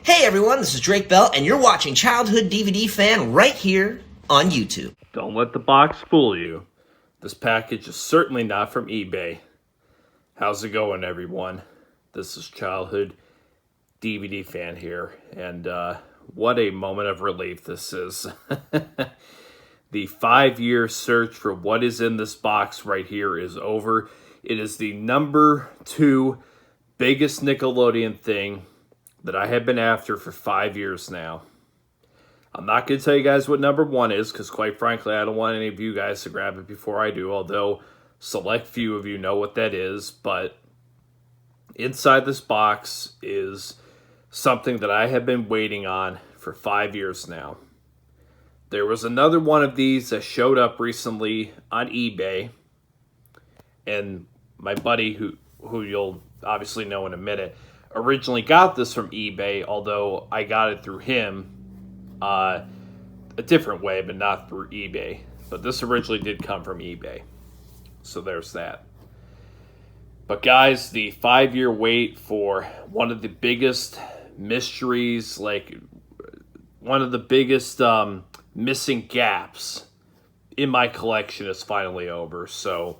Hey everyone, this is Drake Bell, and you're watching Childhood DVD Fan right here on YouTube. Don't let the box fool you. This package is certainly not from eBay. How's it going, everyone? This is Childhood DVD Fan here, and what a moment of relief this is. The 5-year search for what is in this box right here is over. It is the number 2 biggest Nickelodeon thing that I have been after for 5 years now. I'm not going to tell you guys what number 1 is, because quite frankly, I don't want any of you guys to grab it before I do, although select few of you know what that is. But inside this box is something that I have been waiting on for 5 years now. There was another one of these that showed up recently on eBay, and my buddy, who you'll obviously know in a minute, originally got this from eBay, although I got it through him a different way, but not through eBay. But this originally did come from eBay. So there's that. But guys, the 5-year wait for one of the biggest mysteries, like one of the biggest missing gaps in my collection is finally over. So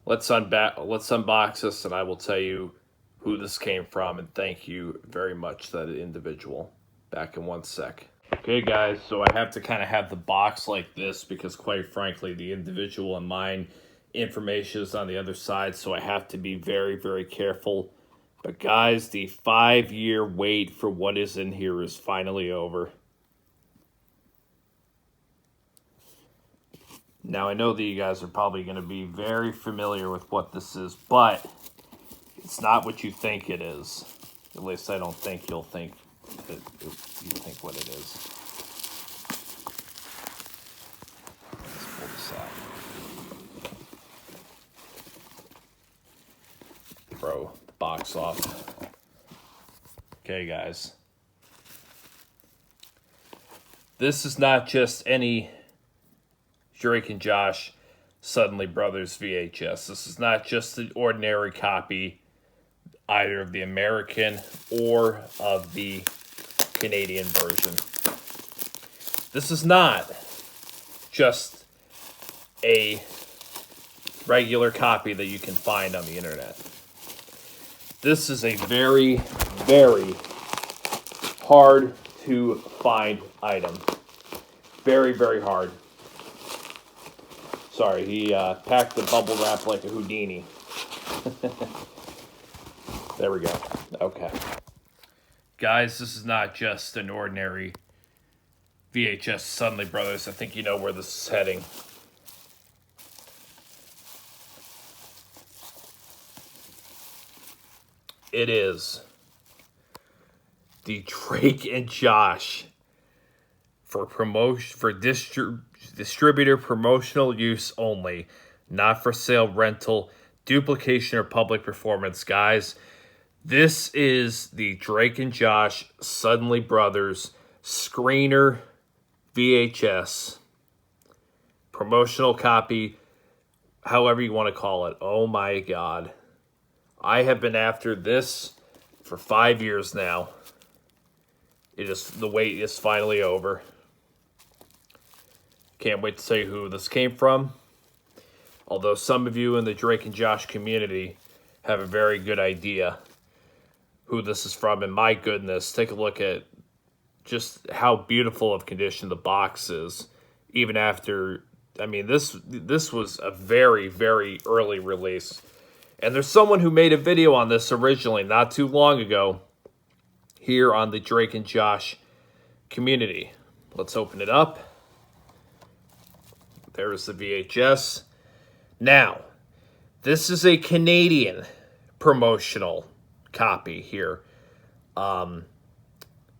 let's unbox this, and I will tell you who this came from, and thank you very much to that individual. Back in one sec. Okay guys, so I have to kind of have the box like this because quite frankly the individual and mine information is on the other side, so I have to be very, very careful. But guys, the 5-year wait for what is in here is finally over. Now I know that you guys are probably going to be very familiar with what this is, but it's not what you think it is. At least I don't think you'll think that you think what it is. Let's pull this out. Throw the box off. Okay, guys. This is not just any Drake and Josh Suddenly Brothers VHS. This is not just an ordinary copy either of the American or of the Canadian version. This is not just a regular copy that you can find on the internet. This is a very, very hard to find item. Very, very hard. Sorry, he packed the bubble wrap like a Houdini. There we go. Okay. Guys, this is not just an ordinary VHS Suddenly Brothers. I think you know where this is heading. It is the Drake and Josh for distributor promotional use only, not for sale, rental, duplication, or public performance. Guys, this is the Drake and Josh Suddenly Brothers screener VHS promotional copy, however you want to call it. Oh my God. I have been after this for 5 years now. The wait is finally over. Can't wait to tell you who this came from. Although some of you in the Drake and Josh community have a very good idea who this is from, and my goodness, take a look at just how beautiful of condition the box is. Even after, I mean, this was a very, very early release. And there's someone who made a video on this originally, not too long ago, here on the Drake and Josh community. Let's open it up. There's the VHS. Now, this is a Canadian promotional copy here.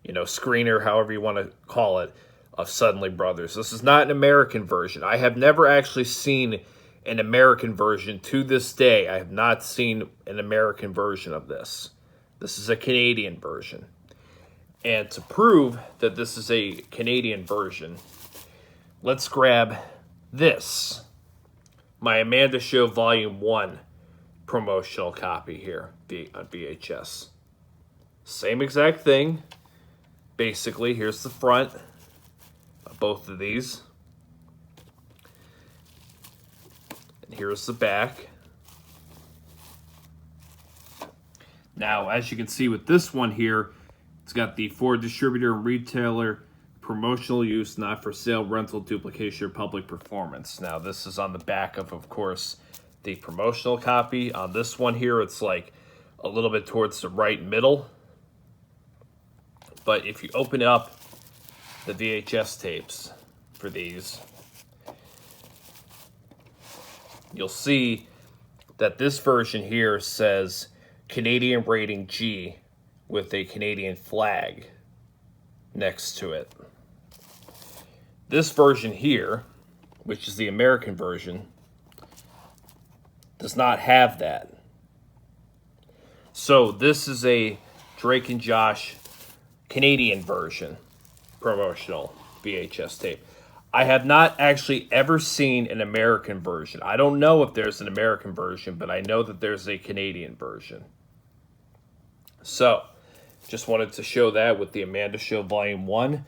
Screener, however you want to call it, of Suddenly Brothers. This is not an American version. I have never actually seen an American version to this day. I have not seen an American version of this. This is a Canadian version. And to prove that this is a Canadian version, let's grab this. My Amanda Show Volume 1 promotional copy here on VHS. Same exact thing. Basically, here's the front of both of these. And here's the back. Now, as you can see with this one here, it's got the for distributor and retailer promotional use, not for sale, rental, duplication, or public performance. Now, this is on the back of course, the promotional copy. On this one here, it's like a little bit towards the right middle. But if you open up the VHS tapes for these, you'll see that this version here says Canadian rating G with a Canadian flag next to it. This version here, which is the American version, does not have that. So this is a Drake and Josh Canadian version promotional VHS tape. I have not actually ever seen an American version. I don't know if there's an American version, but I know that there's a Canadian version. So, just wanted to show that with the Amanda Show Volume 1.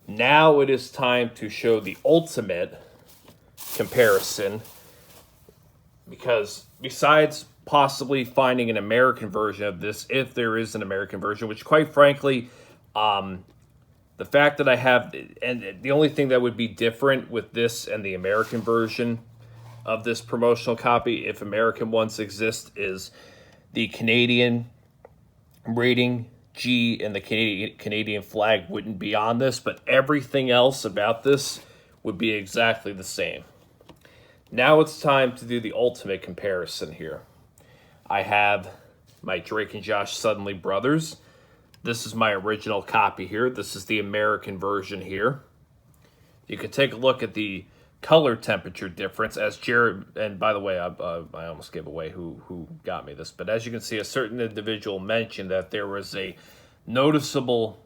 Now it is time to show the ultimate comparison, because besides possibly finding an American version of this, if there is an American version, which quite frankly, the fact that I have, and the only thing that would be different with this and the American version of this promotional copy, if American ones exist, is the Canadian rating G and the Canadian flag wouldn't be on this, but everything else about this would be exactly the same. Now it's time to do the ultimate comparison here. I have my Drake and Josh Suddenly Brothers. This is my original copy here. This is the American version here. You can take a look at the color temperature difference as Jared, and by the way, I almost gave away who got me this, but as you can see, a certain individual mentioned that there was a noticeable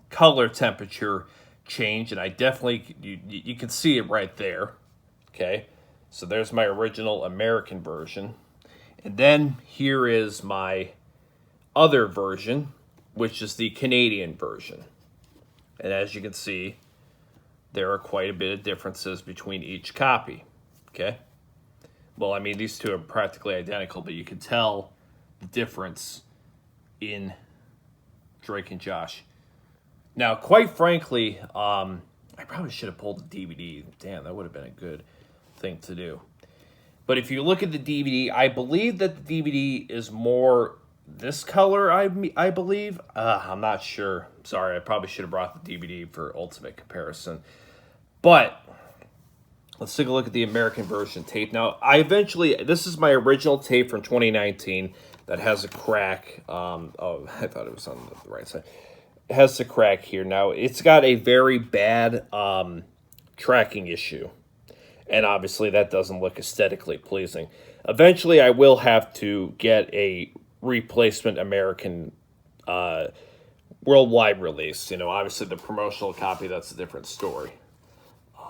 color temperature change, and I definitely, you can see it right there. Okay, so there's my original American version. And then here is my other version, which is the Canadian version. And as you can see, there are quite a bit of differences between each copy. Okay? Well, I mean, these two are practically identical, but you can tell the difference in Drake and Josh. Now, quite frankly, I probably should have pulled the DVD. Damn, that would have been a good thing to do. But if you look at the DVD, I believe that the DVD is more this color, I believe. I'm not sure. Sorry, I probably should have brought the DVD for ultimate comparison. But let's take a look at the American version tape. Now, this is my original tape from 2019 that has a crack. Oh, I thought it was on the right side. It has the crack here. Now, it's got a very bad tracking issue. And obviously, that doesn't look aesthetically pleasing. Eventually, I will have to get a replacement American worldwide release. You know, obviously, the promotional copy, that's a different story.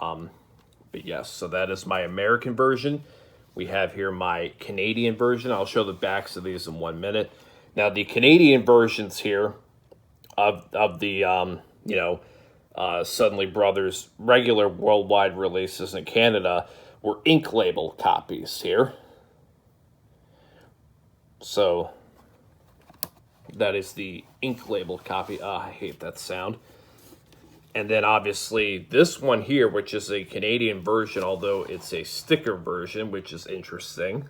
But yes, so that is my American version. We have here my Canadian version. I'll show the backs of these in 1 minute. Now, the Canadian versions here of the, Suddenly Brothers regular worldwide releases in Canada were ink label copies here. So that is the ink label copy. I hate that sound. And then obviously this one here, which is a Canadian version, although it's a sticker version, which is interesting.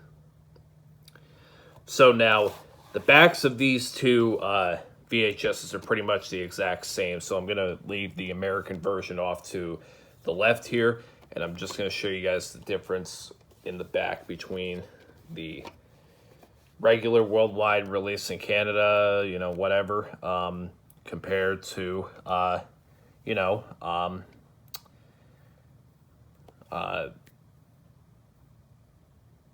So now the backs of these two VHSs are pretty much the exact same. So I'm going to leave the American version off to the left here. And I'm just going to show you guys the difference in the back between the regular worldwide release in Canada, whatever, compared to,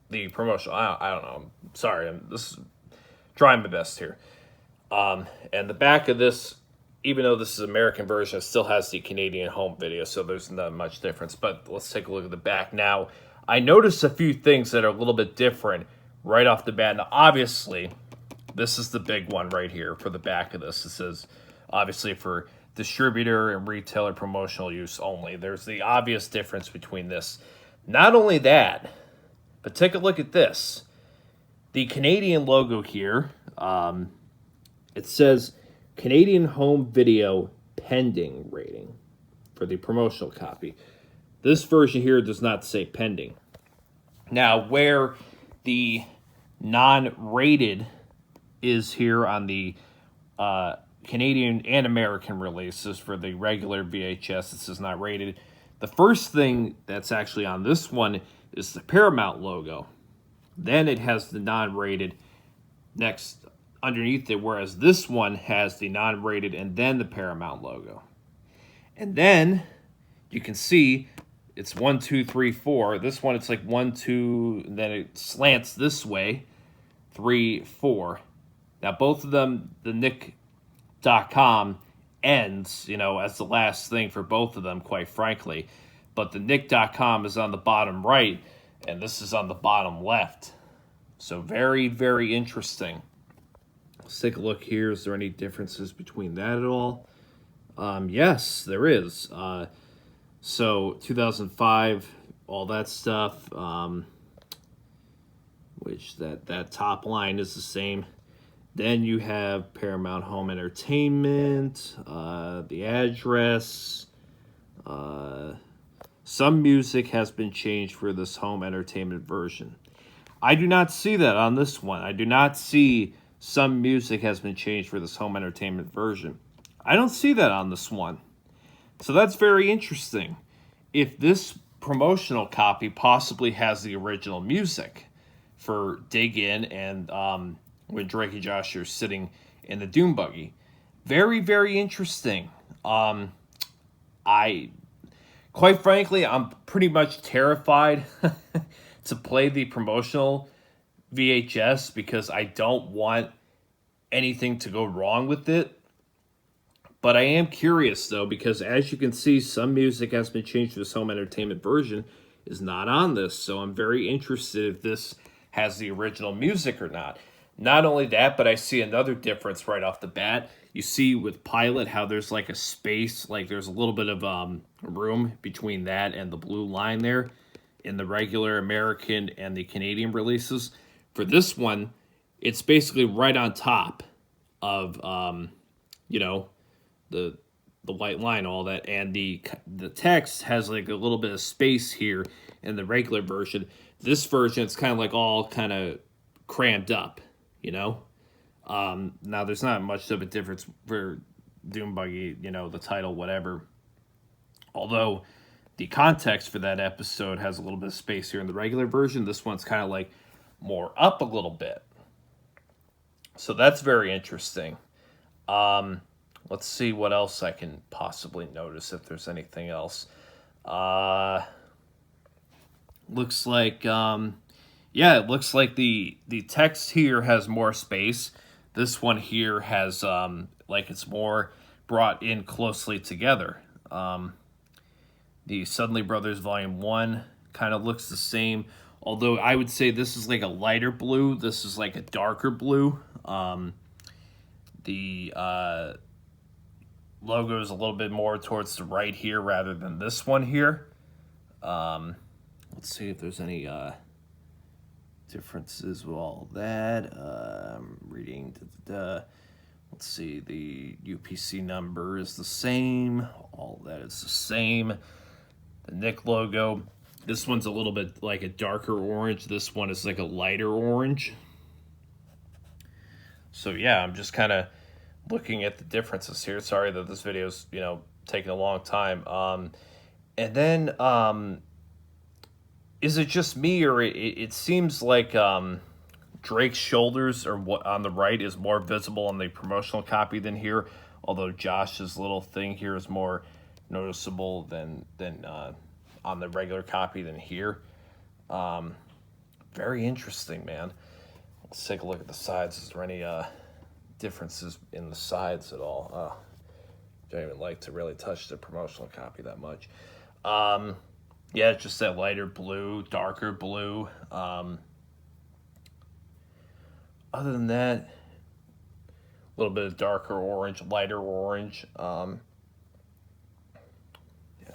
the promotional. I don't know. I'm sorry. I'm just trying my best here. And the back of this, even though this is American version, it still has the Canadian home video, so there's not much difference. But let's take a look at the back. Now, I noticed a few things that are a little bit different right off the bat. Now, obviously, this is the big one right here for the back of this. It says, obviously, for distributor and retailer promotional use only. There's the obvious difference between this. Not only that, but take a look at this. The Canadian logo here, it says Canadian home video pending rating for the promotional copy. This version here does not say pending. Now, where the non-rated is here on the Canadian and American releases for the regular VHS, this is not rated. The first thing that's actually on this one is the Paramount logo. Then it has the non-rated next underneath it, whereas this one has the non-rated and then the Paramount logo. And then you can see it's 1, 2, 3, 4. This one, it's like 1, 2, and then it slants this way, 3, 4. Now, both of them, the Nick.com ends, as the last thing for both of them, quite frankly. But the Nick.com is on the bottom right, and this is on the bottom left. So very, very interesting. Let's take a look here. Is there any differences between that at all? Yes, there is. So 2005, all that stuff, which that top line is the same. Then you have Paramount Home Entertainment, the address. Some music has been changed for this home entertainment version. I do not see that on this one. I do not see some music has been changed for this home entertainment version. I don't see that on this one. So that's very interesting. If this promotional copy possibly has the original music for Dig In and when Drake and Josh are sitting in the Doom Buggy. Very, very interesting. Quite frankly, I'm pretty much terrified to play the promotional VHS because I don't want anything to go wrong with it. But I am curious, though, because as you can see, some music has been changed to this home entertainment version is not on this. So I'm very interested if this has the original music or not. Not only that, but I see another difference right off the bat. You see with Pilot how there's like a space, like there's a little bit of room between that and the blue line there in the regular American and the Canadian releases. For this one, it's basically right on top of, the white line, all that, and the text has like a little bit of space here in the regular version. This version, it's kind of like all kind of crammed up, Now, there's not much of a difference for Doom Buggy, the title, whatever. Although the context for that episode has a little bit of space here in the regular version. This one's kind of like more up a little bit. So that's very interesting. Let's see what else I can possibly notice, if there's anything else. Looks like, it looks like the text here has more space. This one here has, like it's more brought in closely together. The Suddenly Brothers Volume 1 kind of looks the same, although I would say this is like a lighter blue. This is like a darker blue. The logo is a little bit more towards the right here rather than this one here. Let's see if there's any differences with all that. Reading. Let's see, the UPC number is the same. All that is the same. The Nick logo. This one's a little bit like a darker orange. This one is like a lighter orange. So yeah, I'm just kind of looking at the differences here. Sorry that this video's, taking a long time. And then, is it just me, or it seems like Drake's shoulders or what on the right is more visible on the promotional copy than here, although Josh's little thing here is more noticeable than on the regular copy than here. Very interesting, man. Let's take a look at the sides. Is there any differences in the sides at all? Don't even like to really touch the promotional copy that much. Yeah, it's just that lighter blue, darker blue. Other than that, little bit of darker orange, lighter orange. Yeah,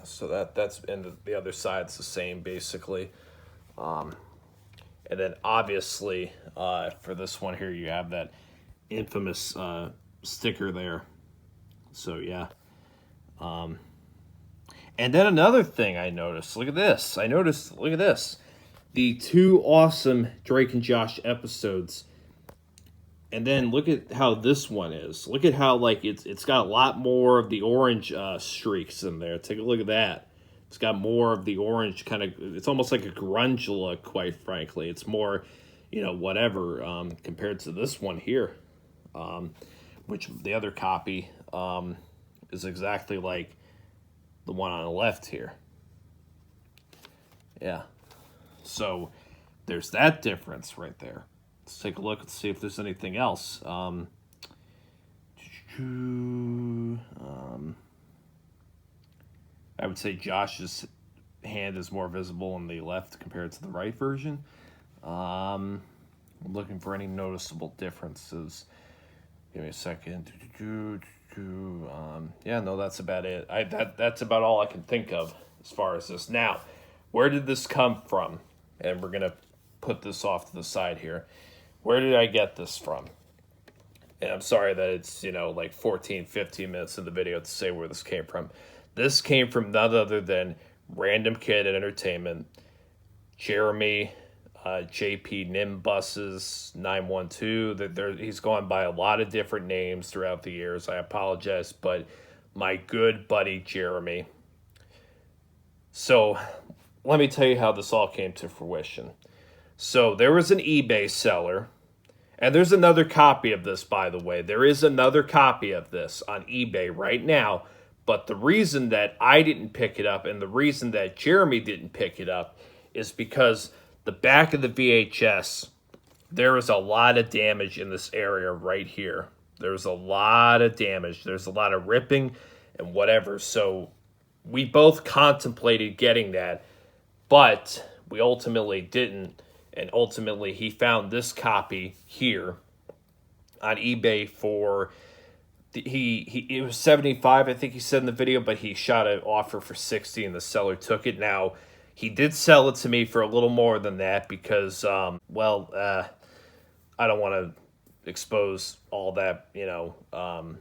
so that's, and the other side's the same basically. And then obviously for this one here, you have that infamous sticker there. So yeah. And then another thing I noticed, look at this. Look at this. The 2 awesome Drake and Josh episodes. And then look at how this one is. Look at how, like, it's got a lot more of the orange streaks in there. Take a look at that. It's got more of the orange kind of, it's almost like a grunge look, quite frankly. It's more, whatever, compared to this one here. Which the other copy is exactly like the one on the left here. Yeah. So there's that difference right there. Let's take a look and see if there's anything else. I would say Josh's hand is more visible in the left compared to the right version. I'm looking for any noticeable differences. Give me a second. Yeah, no, that's about it. That's about all I can think of as far as this. Now, where did this come from? And we're going to put this off to the side here. Where did I get this from? And I'm sorry that it's, like 14, 15 minutes in the video to say where this came from. This came from none other than Random Kid Entertainment, Jeremy, JP Nimbuses 912. He's gone by a lot of different names throughout the years. I apologize, but my good buddy Jeremy. So let me tell you how this all came to fruition. So there was an eBay seller, and there's another copy of this, by the way. There is another copy of this on eBay right now, but the reason that I didn't pick it up and the reason that Jeremy didn't pick it up is because the back of the VHS, there is a lot of damage in this area right here. There's a lot of damage. There's a lot of ripping and whatever. So we both contemplated getting that, but we ultimately didn't. And ultimately, he found this copy here on eBay for it was $75, I think he said in the video, but he shot an offer for $60, and the seller took it. Now, he did sell it to me for a little more than that because, I don't want to expose all that, on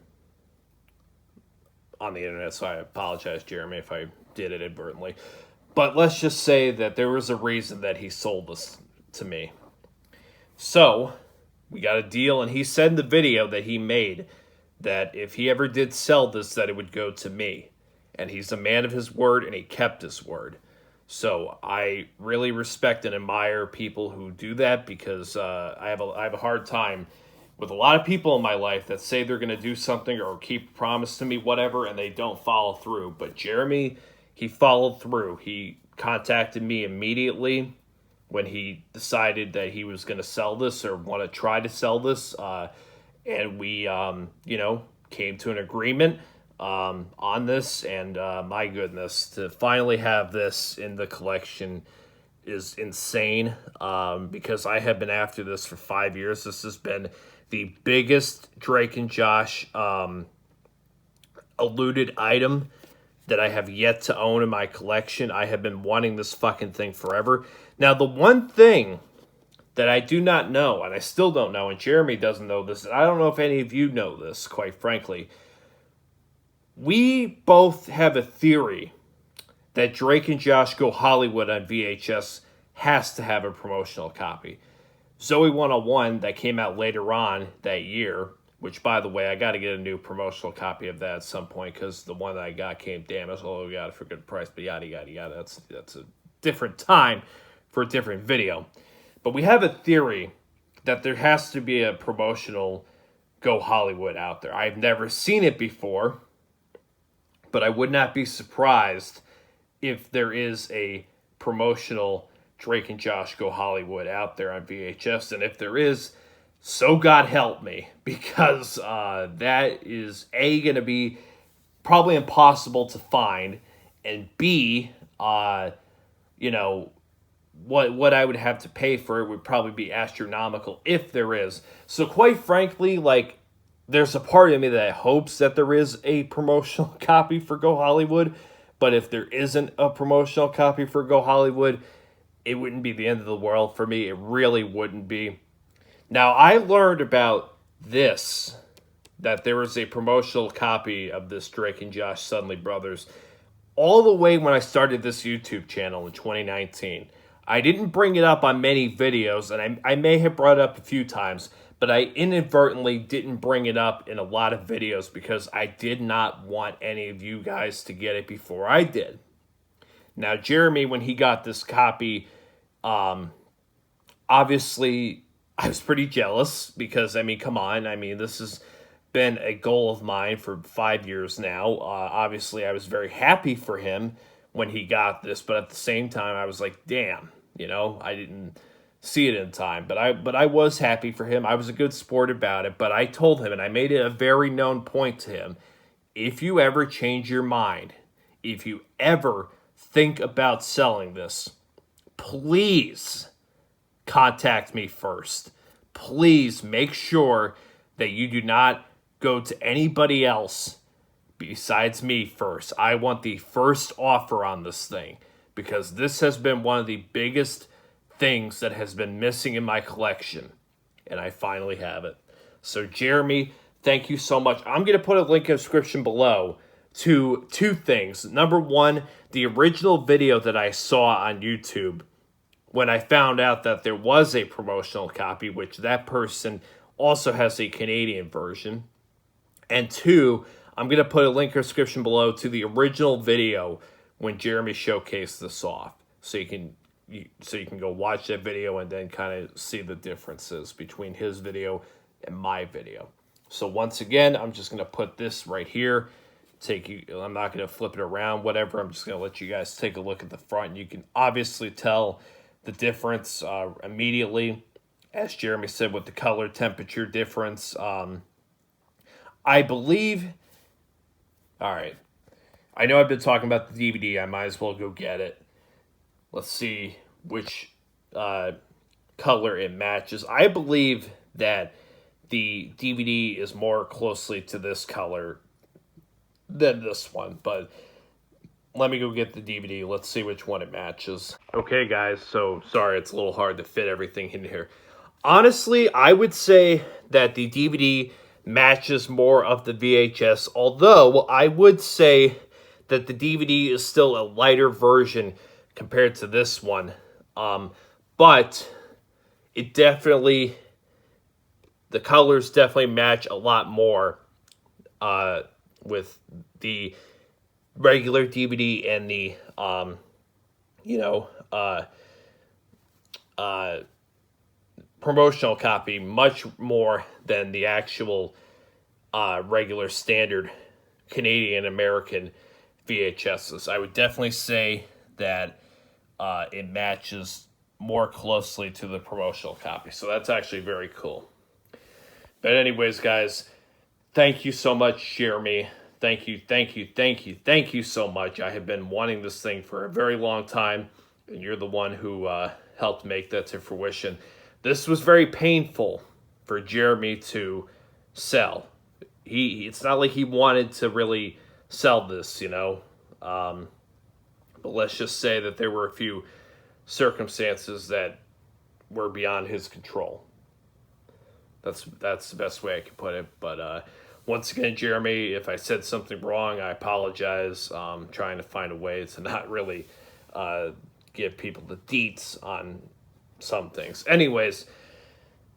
the internet. So I apologize, Jeremy, if I did it inadvertently. But let's just say that there was a reason that he sold this to me. So we got a deal, and he said in the video that he made that if he ever did sell this, that it would go to me. And he's a man of his word, and he kept his word. So I really respect and admire people who do that because I have a hard time with a lot of people in my life that say they're going to do something or keep a promise to me, whatever, and they don't follow through. But Jeremy, he followed through. He contacted me immediately when he decided that he was going to sell this or want to try to sell this. And we, came to an agreement on this. And my goodness, to finally have this in the collection is insane because I have been after this for 5 years. This has been the biggest Drake and Josh eluded item that I have yet to own in my collection. I have been wanting this fucking thing forever. Now, the one thing that I do not know, and I still don't know, and Jeremy doesn't know this, and I don't know if any of you know this, quite frankly. We both have a theory that Drake and Josh Go Hollywood on VHS has to have a promotional copy. Zoe 101, that came out later on that year, which, by the way, I got to get a new promotional copy of that at some point because the one that I got came damaged, although we got it for a good price, but yada, yada, yada. That's a different time for a different video. But we have a theory that there has to be a promotional Go Hollywood out there. I've never seen it before, but I would not be surprised if there is a promotional Drake and Josh Go Hollywood out there on VHS. And if there is, so God help me, because that is A, going to be probably impossible to find, and B, what I would have to pay for it would probably be astronomical if there is. So quite frankly, like, there's a part of me that hopes that there is a promotional copy for Go Hollywood, but if there isn't a promotional copy for Go Hollywood, it wouldn't be the end of the world for me. It really wouldn't be. Now, I learned about this, that there was a promotional copy of this Drake and Josh Suddenly Brothers, all the way when I started this YouTube channel in 2019. I didn't bring it up on many videos, and I may have brought it up a few times, but I inadvertently didn't bring it up in a lot of videos because I did not want any of you guys to get it before I did. Now, Jeremy, when he got this copy, obviously I was pretty jealous because, I mean, come on. I mean, this has been a goal of mine for 5 years now. Obviously, I was very happy for him when he got this, but at the same time, I was like, damn, you know, I didn't see it in time. But I was happy for him. I was a good sport about it, but I told him, and I made it a very known point to him, if you ever change your mind, if you ever think about selling this, please contact me first. Please make sure that you do not go to anybody else besides me first. I want the first offer on this thing because this has been one of the biggest things that has been missing in my collection, and I finally have it. So Jeremy, thank you so much. I'm going to put a link in the description below to two things. Number one, the original video that I saw on YouTube when I found out that there was a promotional copy, which that person also has a Canadian version. And two, I'm going to put a link in the description below to the original video when Jeremy showcased this off. So you can go watch that video and then kind of see the differences between his video and my video. So once again, I'm just going to put this right here. I'm not going to flip it around, whatever. I'm just going to let you guys take a look at the front. You can obviously tell the difference immediately, as Jeremy said, with the color temperature difference. I believe, all right, I know I've been talking about the DVD. I might as well go get it. Let's see which color it matches. I believe that the DVD is more closely to this color than this one, but let me go get the DVD. Let's see which one it matches. Okay, guys, so sorry, it's a little hard to fit everything in here. Honestly, I would say that the DVD matches more of the VHS, although I would say that the DVD is still a lighter version compared to this one. But it definitely, the colors definitely match a lot more with the regular DVD and the, promotional copy much more than the actual regular standard Canadian American VHSs. I would definitely say that it matches more closely to the promotional copy. So that's actually very cool. But anyways, guys, thank you so much, Jeremy. Thank you so much. I have been wanting this thing for a very long time, and you're the one who helped make that to fruition. This was very painful for Jeremy to sell. It's not like he wanted to really sell this, you know. But let's just say that there were a few circumstances that were beyond his control. That's the best way I can put it. But once again, Jeremy, if I said something wrong, I apologize. Trying to find a way to not really give people the deets on some things. Anyways,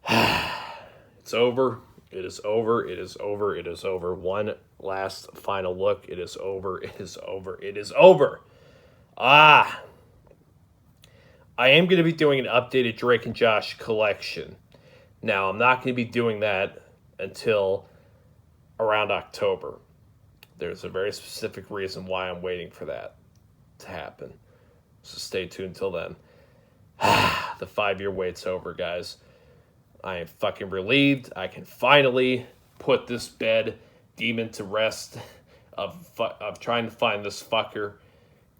it's over. It is over. It is over. It is over. One last final look. It is over. It is over. It is over. I am going to be doing an updated Drake and Josh collection. Now, I'm not going to be doing that until around October. There's a very specific reason why I'm waiting for that to happen. So stay tuned until then. The 5-year wait's over, guys. I am fucking relieved. I can finally put this bed demon to rest of trying to find this fucker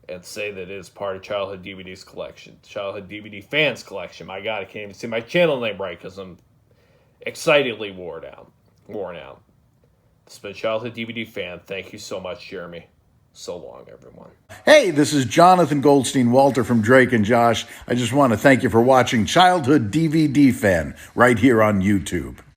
and say that it is part of Childhood DVD's collection. Childhood DVD Fans collection. My God, I can't even say my channel name right because I'm excitedly worn out. This has been Childhood DVD Fan. Thank you so much, Jeremy. So long, everyone. Hey, this is Jonathan Goldstein Walter from Drake and Josh. I just want to thank you for watching Childhood DVD Fan right here on YouTube.